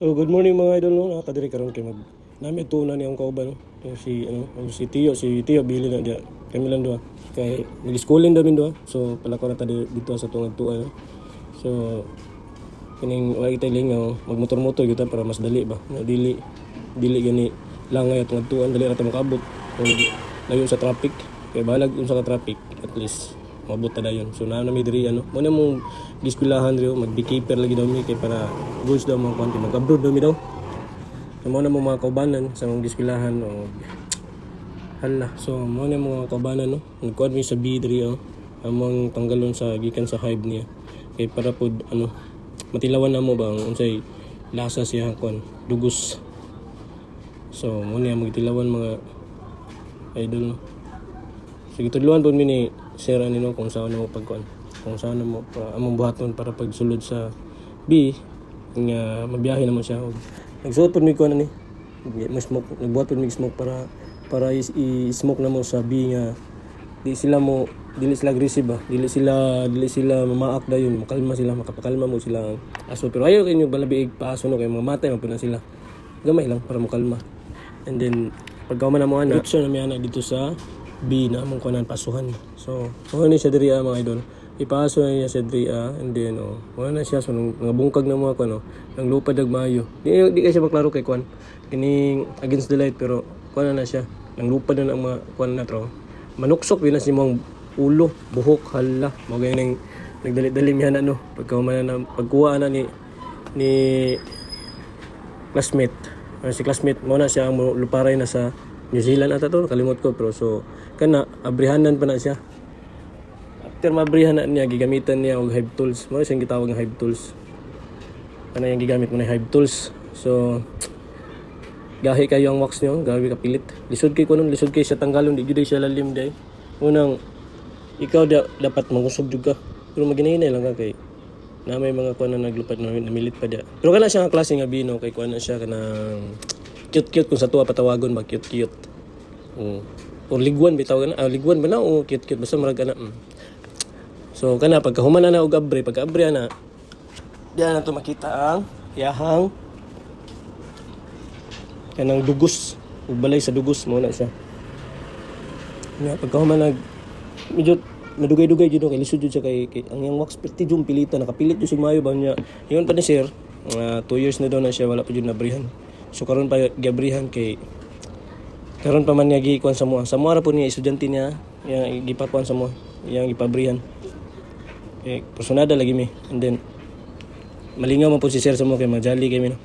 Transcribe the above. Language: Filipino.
So, good morning mga idol no. Nakadiri karon kay mag nami tunan ni ang kauban no. Yung si Tio bili na dia. Kami lang duha. Kay mag-schooling daw min duha. So pala ko na ta dito sa tungod tuwa no. So kining wa kita lingaw magmotor-motor kita para mas dali ba. Dili gani langay at tuwan dali ra ta makabot. Kung layo sa traffic. Kay balag unsa ka traffic at least mabot ta dayon. So na mi diri ano. Mo na mong giskwelahan rio mag-beekeeper lagi daw mi kay para goods daw mga konti mag-abroad daw mi daw. So mo na mo mga kaubanan sa mga giskwelahan o hala. So mo na mga kaubanan no. Nagkuan mi sa bidri oh. Among tanggalon sa gikan sa hive niya. Kay para pod ano matilawan na mo ba ang unsay lasa siya kon dugos. So mo na magtilawan mga idol no. Sige tudluan pod mi ni Sir Anino kung saan mo pagkuan. Kung saan mo among buhaton para pagsulod sa B nga mabiyahe naman siya. Nagsuot pod mi ko ani. Smoke, nagbuhat pod mi smoke para i-smoke na mo sa B nga dili sila aggressive ba. Dili sila mamaak dayon, makalma sila, makapakalma mo sila aso. Pero ayo kinyo balabiig paaso no kay mga matay man pud sila. Gamay lang para makalma. And then pagka man mo ana, dito na mi ana dito sa B na mong kunan pasuhan. So, ni siya diri mga idol. Ipaso na niya sa diri and then wala na siya so nga bungkag na mga kuno, nang lupad ag maayo. Di kasi maklaro kay kuan. Kining against the light pero kuan na siya. Nang lupad na ang mga kuan na tro. Manuksok binas ni mong ulo, buhok, hala. Mo ganing nagdali-dali mihan ano pagkuha na pagkuha na ni classmate. Si classmate mo na siya ang luparay na sa New Zealand ata to, kalimot ko pero so kana abrihanan pa na siya. After mabrihan na niya gigamitan niya og hive tools. Mo siyang gitawag nga hive tools. Kana yang gigamit mo na hive tools. So gahi kayo ang wax niyo, gawi ka pilit. Lisod kay kunon, lisod kay siya tanggalon di gyud siya lalim day. Unang ikaw dapat mangusog jud ka. Pero maginahinay lang ka kay na may mga kuan na naglupad na namilit pa dia. Pero kana siya nga klase nga bino kay kuan na siya kanang cute kung sa tuwa patawagon ba cute. O ligwan bitaw na ligwan ba na o cute basta marag ana. So kana pagkahuman na og abre na diyan na to makita ang yahang kanang dugos ug balay sa dugos mo na siya. Nga pagkahuman medyo madugay-dugay jud kay lisod jud siya kay ang yang wax perti jud pilitan nakapilit jud sig maayo ba niya. Ingon pa ni sir 2 years na daw na siya wala pa jud nabrihan. So karon pa gabrihan kay karon pa man niya gikuan sa mo ra po niya estudyante niya yang gipakuan sa mo yang gipabrihan personada lagi mi and then malingaw man po si sir sa mo kay majali kay mi no.